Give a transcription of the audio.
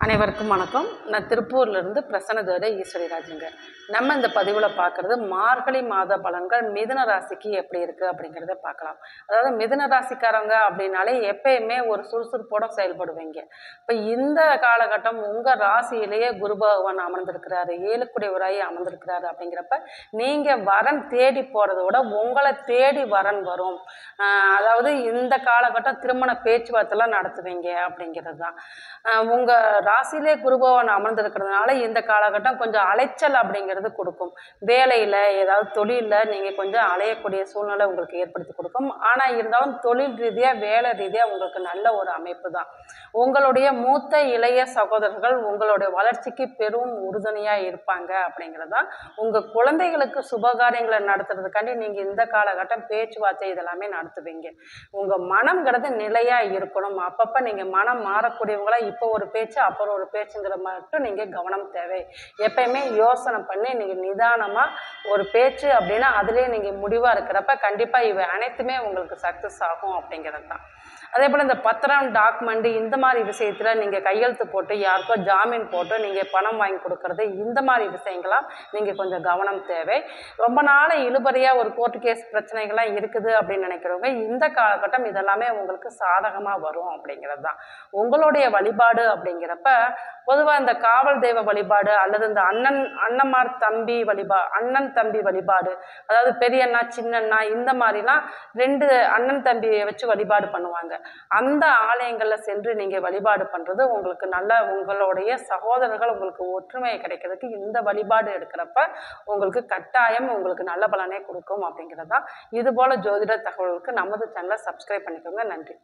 அனைவருக்கும் வணக்கம். நான் திருப்பூர்லேருந்து பிரசன்னதோட ஈஸ்வரிராஜுங்க. நம்ம இந்த பதிவில் பார்க்குறது மார்கழி மாத பலன்கள் மிதுன ராசிக்கு எப்படி இருக்குது அப்படிங்கிறத பார்க்கலாம். அதாவது மிதுன ராசிக்காரங்க அப்படின்னாலே எப்பயுமே ஒரு சுறுசுறுப்போட செயல்படுவீங்க. இப்போ இந்த காலகட்டம் உங்கள் ராசியிலேயே குரு பகவான் அமர்ந்திருக்கிறாரு, ஏழுக்குடையவராகி அமர்ந்திருக்கிறாரு. அப்படிங்கிறப்ப நீங்கள் வரன் தேடி போகிறத விட உங்களை தேடி வரன் வரும். அதாவது இந்த காலகட்டம் திருமண பேச்சுவார்த்தைலாம் நடத்துவீங்க அப்படிங்கிறது தான். உங்கள் ராசியிலே குருபவன் அமர்ந்திருக்கிறதுனால இந்த காலகட்டம் கொஞ்சம் அலைச்சல் அப்படிங்கிறது கொடுக்கும். வேலையில் ஏதாவது தொழிலில் நீங்கள் கொஞ்சம் அலையக்கூடிய சூழ்நிலை உங்களுக்கு ஏற்படுத்தி கொடுக்கும். ஆனால் இருந்தாலும் தொழில் ரீதியாக வேலை ரீதியாக உங்களுக்கு நல்ல ஒரு அமைப்பு தான். உங்களுடைய மூத்த இளைய சகோதரர்கள் உங்களுடைய வளர்ச்சிக்கு பெரும் உறுதுணையாக இருப்பாங்க அப்படிங்கிறது தான். உங்கள் குழந்தைகளுக்கு சுபகாரியங்களை நடத்துறதுக்காண்டி நீங்கள் இந்த காலகட்டம் பேச்சுவார்த்தை இதெல்லாமே நடத்துவீங்க. உங்கள் மனம்ங்கிறது நிலையாக இருக்கணும். அப்பப்போ நீங்கள் மனம் மாறக்கூடியவங்களாக இப்போ ஒரு பேச்சு அப்புறம் ஒரு பேச்சுங்கிற மட்டும் நீங்கள் கவனம் தேவை. எப்பயுமே யோசனை பண்ணி நீங்கள் நிதானமாக ஒரு பேச்சு அப்படின்னா அதுலேயே நீங்கள் முடிவாக இருக்கிறப்ப கண்டிப்பாக இவை அனைத்துமே உங்களுக்கு சக்ஸஸ் ஆகும் அப்படிங்கிறது தான். அதே போல் இந்த பத்திரம் டாக்குமெண்ட் இந்த மாதிரி விஷயத்தில் நீங்கள் கையெழுத்து போட்டு யாருக்கோ ஜாமீன் போட்டு நீங்கள் பணம் வாங்கி கொடுக்கறது இந்த மாதிரி விஷயங்களாம் நீங்கள் கொஞ்சம் கவனம் தேவை. ரொம்ப நாள் இழுபறியாக ஒரு கோர்ட்டு கேஸ் பிரச்சனைகள்லாம் இருக்குது அப்படின்னு நினைக்கிறவங்க இந்த காலகட்டம் இதெல்லாமே உங்களுக்கு சாதகமாக வரும் அப்படிங்கிறது தான். உங்களுடைய வழிபாடு அப்படிங்கிறப்ப பொதுவாக இந்த காவல் தெய்வ வழிபாடு அல்லது இந்த அண்ணன் தம்பி வழிபாடு, அதாவது பெரியண்ணா சின்னண்ணா இந்த மாதிரிலாம் ரெண்டு அண்ணன் தம்பியை வச்சு வழிபாடு பண்ணுவாங்க. அந்த ஆலயங்களில் சென்று நீங்கள் வழிபாடு பண்ணுறது உங்களுக்கு நல்ல உங்களுடைய சகோதரர்கள் உங்களுக்கு ஒற்றுமை கிடைக்கிறதுக்கு இந்த வழிபாடு எடுக்கிறப்ப உங்களுக்கு கட்டாயம் உங்களுக்கு நல்ல பலனே கொடுக்கும் அப்படிங்கிறதா. இது போல் ஜோதிட தகவலுக்கு நமது சேனலை சப்ஸ்கிரைப் பண்ணிக்கோங்க. நன்றி.